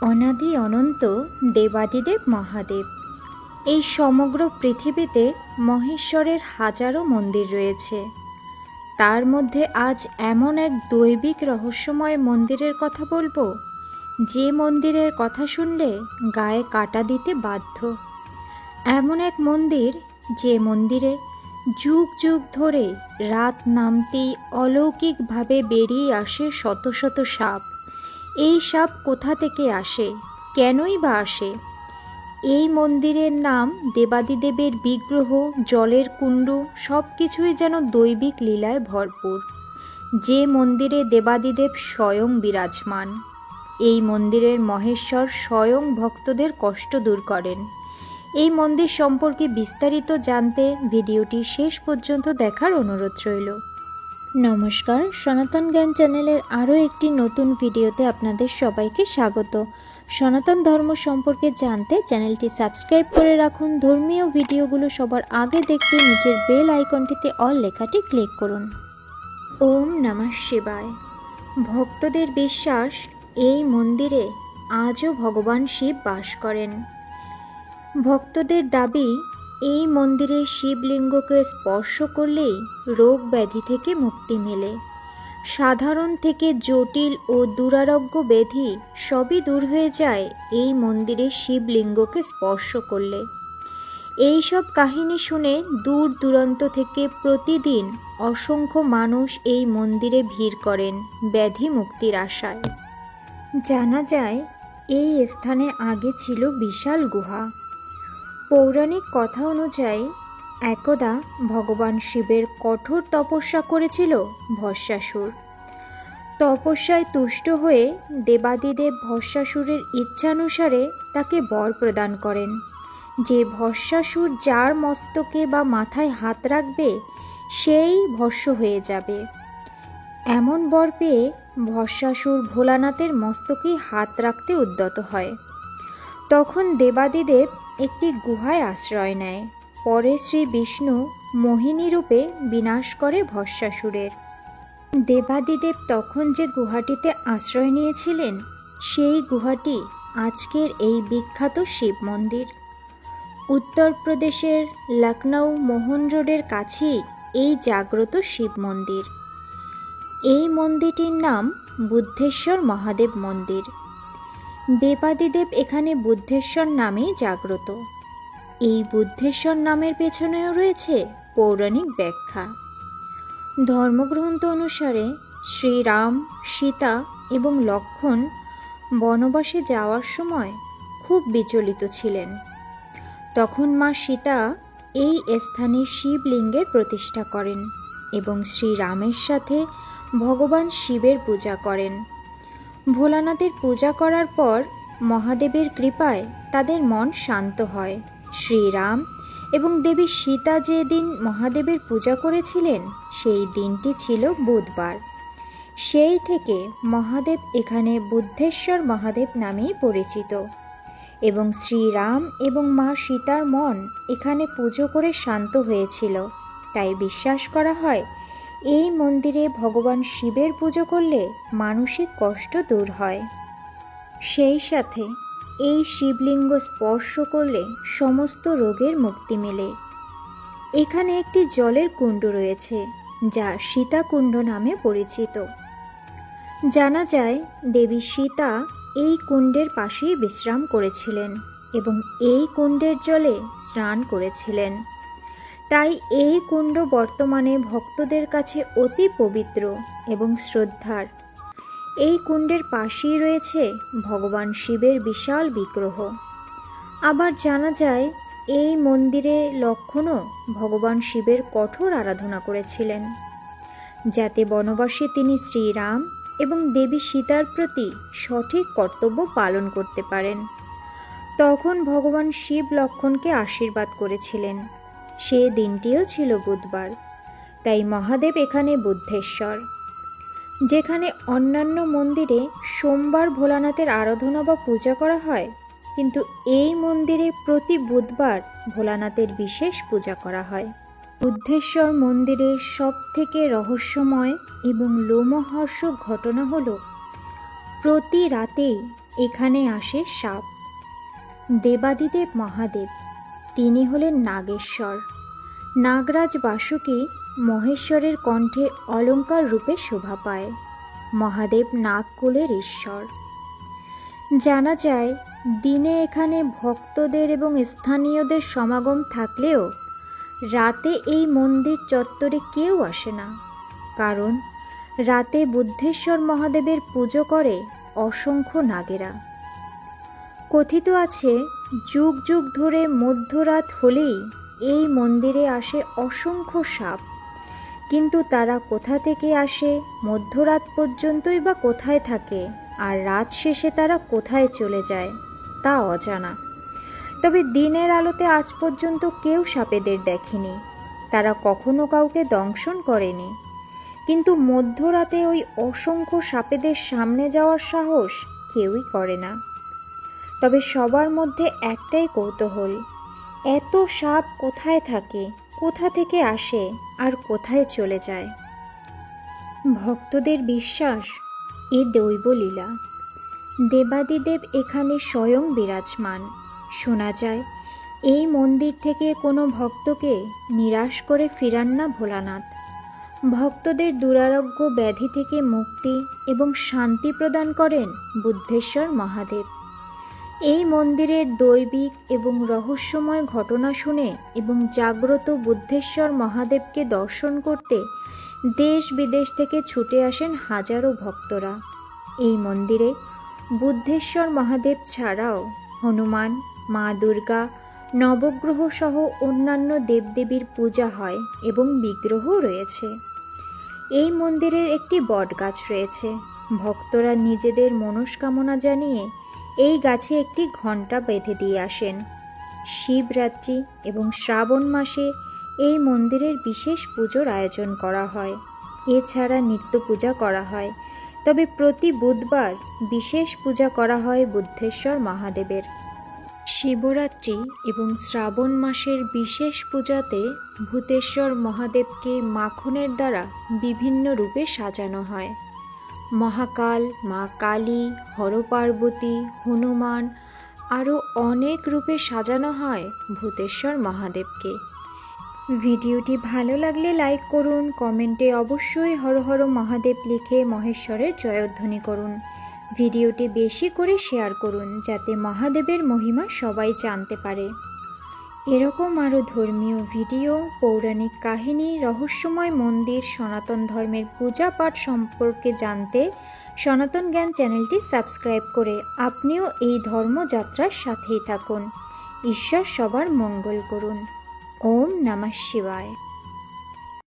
অনাদি অনন্ত দেবাদিদেব মহাদেব। এই সমগ্র পৃথিবীতে মহেশ্বরের হাজারো মন্দির রয়েছে। তার মধ্যে আজ এমন এক দৈবিক রহস্যময় মন্দিরের কথা বলবো, যে মন্দিরের কথা শুনলে গায়ে কাঁটা দিতে বাধ্য। এমন এক মন্দির, যে মন্দিরে যুগ যুগ ধরে রাত নামতেই অলৌকিকভাবে বেরিয়ে আসে শত শত সাপ। এই সাপ কোথা থেকে আসে, কেনই বা আসে? এই মন্দিরের নাম দেবাদিদেবের বিগ্রহ, জলের কুণ্ড, সব কিছুই যেন দৈবিক লীলায় ভরপুর। যে মন্দিরে দেবাদিদেব স্বয়ং বিরাজমান। এই মন্দিরের মহেশ্বর স্বয়ং ভক্তদের কষ্ট দূর করেন। এই মন্দির সম্পর্কে বিস্তারিত জানতে ভিডিওটি শেষ পর্যন্ত দেখার অনুরোধ রইল। নমস্কার, সনাতন জ্ঞান চ্যানেলের আরও একটি নতুন ভিডিওতে আপনাদের সবাইকে স্বাগত। সনাতন ধর্ম সম্পর্কে জানতে চ্যানেলটি সাবস্ক্রাইব করে রাখুন। ধর্মীয় ভিডিওগুলো সবার আগে দেখতে নিচের বেল আইকনটিতে অল লেখাটি ক্লিক করুন। ওম নমঃ শিবায়। ভক্তদের বিশ্বাস, এই মন্দিরে আজও ভগবান শিব বাস করেন। ভক্তদের দাবি, এই মন্দিরের শিবলিঙ্গকে স্পর্শ করলেই রোগ ব্যাধি থেকে মুক্তি মেলে। সাধারণ থেকে জটিল ও দুরারোগ্য ব্যাধি সবই দূর হয়ে যায় এই মন্দিরের শিবলিঙ্গকে স্পর্শ করলে। এই সব কাহিনী শুনে দূর দূরান্ত থেকে প্রতিদিন অসংখ্য মানুষ এই মন্দিরে ভিড় করেন ব্যাধি মুক্তির আশায়। জানা যায়, এই স্থানে আগে ছিল বিশাল গুহা। পৌরাণিক কথা অনুযায়ী একদা ভগবান শিবের কঠোর তপস্যা করেছিল ভস্মাসুর। তপস্যায় তুষ্ট হয়ে দেবাদিদেব ভস্মাসুরের ইচ্ছানুসারে তাকে বর প্রদান করেন যে ভস্মাসুর যার মস্তকে বা মাথায় হাত রাখবে সেই ভস্ম হয়ে যাবে। এমন বর পেয়ে ভস্মাসুর ভোলানাথের মস্তকেই হাত রাখতে উদ্যত হয়। তখন দেবাদিদেব একটি গুহায় আশ্রয় নেয়। পরে শ্রী বিষ্ণু মোহিনী রূপে বিনাশ করে ভস্মাসুরের। দেবাদিদেব তখন যে গুহাটিতে আশ্রয় নিয়েছিলেন, সেই গুহাটি আজকের এই বিখ্যাত শিব মন্দির। উত্তরপ্রদেশের লখনৌ মোহন রোডের কাছেই এই জাগ্রত শিব মন্দির। এই মন্দিরটির নাম বুদ্ধেশ্বর মহাদেব মন্দির। দেবাদিদেব এখানে বুদ্ধেশ্বর নামেই জাগ্রত। এই বুদ্ধেশ্বর নামের পেছনেও রয়েছে পৌরাণিক ব্যাখ্যা। ধর্মগ্রন্থ অনুসারে শ্রীরাম, সীতা এবং লক্ষ্মণ বনবাসে যাওয়ার সময় খুব বিচলিত ছিলেন। তখন মা সীতা এই স্থানে শিবলিঙ্গের প্রতিষ্ঠা করেন এবং শ্রীরামের সাথে ভগবান শিবের পূজা করেন। ভোলানাথের পূজা করার পর মহাদেবের কৃপায় তাদের মন শান্ত হয়। শ্রীরাম এবং দেবী সীতা যে দিন মহাদেবের পূজা করেছিলেন, সেই দিনটি ছিল বুধবার। সেই থেকে মহাদেব এখানে বুদ্ধেশ্বর মহাদেব নামেই পরিচিত এবং শ্রীরাম এবং মা সীতার মন এখানে পুজো করে শান্ত হয়েছিল। তাই বিশ্বাস করা হয়, এই মন্দিরে ভগবান শিবের পুজো করলে মানসিক কষ্ট দূর হয়। সেই সাথে এই শিবলিঙ্গ স্পর্শ করলে সমস্ত রোগের মুক্তি মেলে। এখানে একটি জলের কুণ্ড রয়েছে, যা সীতাকুণ্ড নামে পরিচিত। জানা যায়, দেবী সীতা এই কুণ্ডের পাশেই বিশ্রাম করেছিলেন এবং এই কুণ্ডের জলে স্নান করেছিলেন। তাই এই কুণ্ড বর্তমানে ভক্তদের কাছে অতি পবিত্র এবং শ্রদ্ধার। এই কুণ্ডের পাশেই রয়েছে ভগবান শিবের বিশাল বিগ্রহ। আবার জানা যায়, এই মন্দিরে লক্ষ্মণও ভগবান শিবের কঠোর আরাধনা করেছিলেন, যাতে বনবাসে তিনি শ্রীরাম এবং দেবী সীতার প্রতি সঠিক কর্তব্য পালন করতে পারেন। তখন ভগবান শিব লক্ষ্মণকে আশীর্বাদ করেছিলেন। সে দিনটিও ছিল বুধবার। তাই মহাদেব এখানে বুদ্ধেশ্বর। যেখানে অন্যান্য মন্দিরে সোমবার ভোলানাথের আরাধনা বা পূজা করা হয়, কিন্তু এই মন্দিরে প্রতি বুধবার ভোলানাথের বিশেষ পূজা করা হয়। বুদ্ধেশ্বর মন্দিরের সবথেকে রহস্যময় এবং লোমহর্ষক ঘটনা হল, প্রতি রাতেই এখানে আসে সাপ। দেবাদিদেব মহাদেব, তিনি হলেন নাগেশ্বর। নাগরাজ বাসুকী মহেশ্বরের কণ্ঠে অলঙ্কার রূপে শোভা পায়। মহাদেব নাগকুলের ঈশ্বর। জানা যায়, দিনে এখানে ভক্তদের এবং স্থানীয়দের সমাগম থাকলেও রাতে এই মন্দির চত্বরে কেউ আসে না, কারণ রাতে বুদ্ধেশ্বর মহাদেবের পুজো করে অসংখ্য নাগেরা। কথিত আছে, যুগ যুগ ধরে মধ্যরাত হলেই এই মন্দিরে আসে অসংখ্য সাপ, কিন্তু তারা কোথা থেকে আসে, মধ্যরাত পর্যন্তই বা কোথায় থাকে, আর রাত শেষে তারা কোথায় চলে যায় তা অজানা। তবে দিনের আলোতে আজ পর্যন্ত কেউ সাপেদের দেখেনি, তারা কখনো কাউকে দংশন করেনি, কিন্তু মধ্যরাতে ওই অসংখ্য সাপেদের সামনে যাওয়ার সাহস কেউই করে না। তবে সবার মধ্যে একটাই কৌতূহল, এত সাপ কোথায় থাকে, কোথা থেকে আসে আর কোথায় চলে যায়। ভক্তদের বিশ্বাস, এ দৈবলীলা। দেবাদিদেব এখানে স্বয়ং বিরাজমান। শোনা যায়, এই মন্দির থেকে কোনো ভক্তকে নিরাশ করে ফিরান না ভোলানাথ। ভক্তদের দুরারোগ্য ব্যাধি থেকে মুক্তি এবং শান্তি প্রদান করেন বুদ্ধেশ্বর মহাদেব। এই মন্দিরের দৈবিক এবং রহস্যময় ঘটনা শুনে এবং জাগ্রত বুদ্ধেশ্বর মহাদেবকে দর্শন করতে দেশ বিদেশ থেকে ছুটে আসেন হাজারো ভক্তরা। এই মন্দিরে বুদ্ধেশ্বর মহাদেব ছাড়াও হনুমান, মা দুর্গা, নবগ্রহ সহ অন্যান্য দেবদেবীর পূজা হয় এবং বিগ্রহও রয়েছে। এই মন্দিরের একটি বটগাছ রয়েছে। ভক্তরা নিজেদের মনস্কামনা জানিয়ে এই গাছে একটি ঘণ্টা বেঁধে দিয়ে আসেন। শিবরাত্রি এবং শ্রাবণ মাসে এই মন্দিরের বিশেষ পুজোর আয়োজন করা হয়। এছাড়া নিত্য পূজা করা হয়, তবে প্রতি বুধবার বিশেষ পূজা করা হয় বুদ্ধেশ্বর মহাদেবের। শিবরাত্রি এবং শ্রাবণ মাসের বিশেষ পূজাতে ভূতেশ্বর মহাদেবকে মাখনের দ্বারা বিভিন্ন রূপে সাজানো হয়। মহাকাল, মা কালী, হরপার্বতী, হনুমান আরও অনেক রূপে সাজানো হয় ভূতেশ্বর মহাদেবকে। ভিডিওটি ভালো লাগলে লাইক করুন, কমেন্টে অবশ্যই হর হর মহাদেব লিখে মহেশ্বরের জয়ধ্বনি করুন। ভিডিওটি বেশি করে শেয়ার করুন, যাতে মহাদেবের মহিমা সবাই জানতে পারে। এরকম আরও ধর্মীয় ভিডিও, পৌরাণিক কাহিনী, রহস্যময় মন্দির, সনাতন ধর্মের পূজা পাঠ সম্পর্কে জানতে সনাতন জ্ঞান চ্যানেলটি সাবস্ক্রাইব করে আপনিও এই ধর্মযাত্রার সাথেই থাকুন। ঈশ্বর সবার মঙ্গল করুন। ওম নমঃ শিবায়।